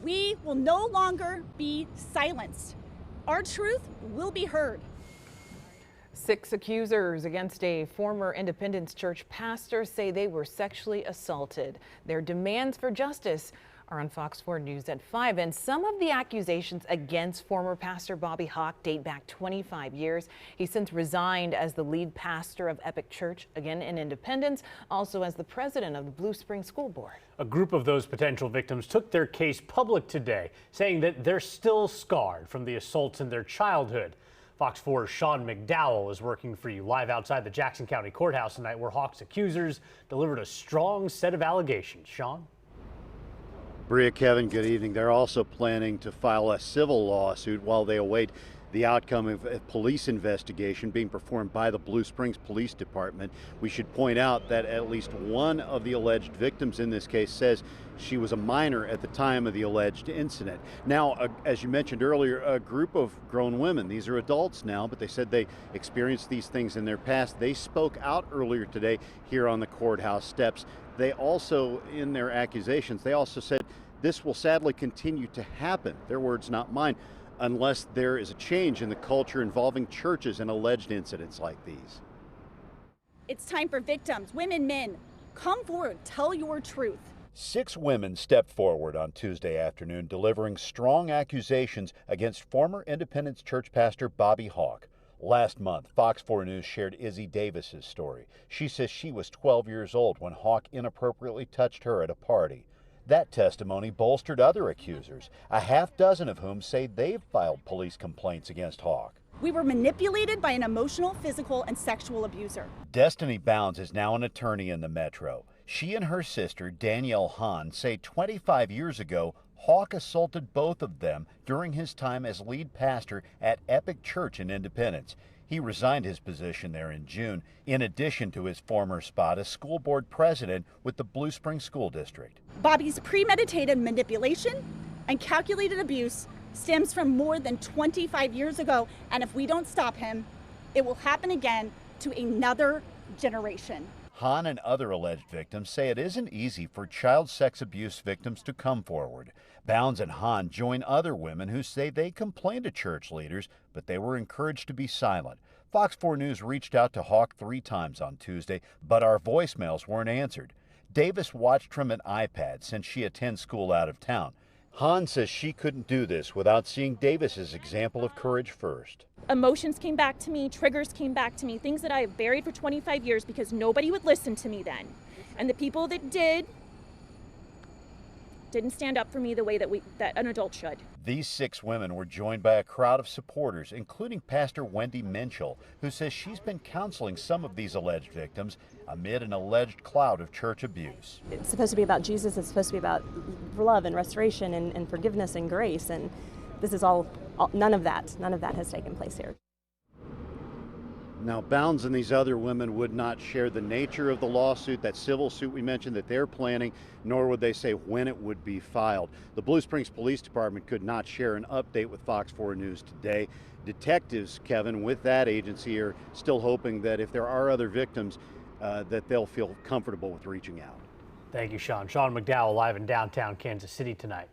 We will no longer be silenced. Our truth will be heard. 6 accusers against a former Independence Church pastor say they were sexually assaulted. Their demands for justice are on Fox 4 News at 5. And some of the accusations against former pastor Bobby Hauck date back 25 years. He since resigned as the lead pastor of Epic Church, again in Independence, also as the president of the Blue Springs School Board. A group of those potential victims took their case public today, saying that they're still scarred from the assaults in their childhood. Fox 4's Sean McDowell is working for you live outside the Jackson County Courthouse tonight, where Hauck's accusers delivered a strong set of allegations. Sean? Bria, Kevin, good evening. They're also planning to file a civil lawsuit while they await the outcome of a police investigation being performed by the Blue Springs Police Department. We should point out that at least one of the alleged victims in this case says she was a minor at the time of the alleged incident. Now, as you mentioned earlier, a group of grown women, these are adults now, but they said they experienced these things in their past. They spoke out earlier today here on the courthouse steps. They also, in their accusations, they also said this will sadly continue to happen, their words not mine, unless there is a change in the culture involving churches and alleged incidents like these. It's time for victims, women, men. Come forward, tell your truth. 6 women stepped forward on Tuesday afternoon, delivering strong accusations against former Independence Church pastor Bobby Hauck. Last month, Fox 4 News shared Izzy Davis's story. She says she was 12 years old when Hauck inappropriately touched her at a party. That testimony bolstered other accusers, a half dozen of whom say they've filed police complaints against Hauck. We were manipulated by an emotional, physical, and sexual abuser. Destiny Bounds is now an attorney in the Metro. She and her sister, Danielle Hahn, say 25 years ago, Hauck assaulted both of them during his time as lead pastor at Epic Church in Independence. He resigned his position there in June, in addition to his former spot as school board president with the Blue Springs School District. Bobby's premeditated manipulation and calculated abuse stems from more than 25 years ago, and if we don't stop him, it will happen again to another generation. Hahn and other alleged victims say it isn't easy for child sex abuse victims to come forward. Bounds and Hahn join other women who say they complained to church leaders, but they were encouraged to be silent. Fox 4 News reached out to Hauck 3 times on Tuesday, but our voicemails weren't answered. Davis watched from an iPad since she attends school out of town. Hahn says she couldn't do this without seeing Davis's example of courage first. Emotions came back to me, triggers came back to me, things that I have buried for 25 years because nobody would listen to me then. And the people that didn't stand up for me the way that an adult should. These 6 women were joined by a crowd of supporters, including Pastor Wendy Minchell, who says she's been counseling some of these alleged victims amid an alleged cloud of church abuse. It's supposed to be about Jesus. It's supposed to be about love and restoration and forgiveness and grace. And this is all none of that has taken place here. Now, Bounds and these other women would not share the nature of the lawsuit, that civil suit we mentioned that they're planning, nor would they say when it would be filed. The Blue Springs Police Department could not share an update with Fox 4 News today. Detectives, Kevin, with that agency are still hoping that if there are other victims, that they'll feel comfortable with reaching out. Thank you, Sean. Sean McDowell live in downtown Kansas City tonight.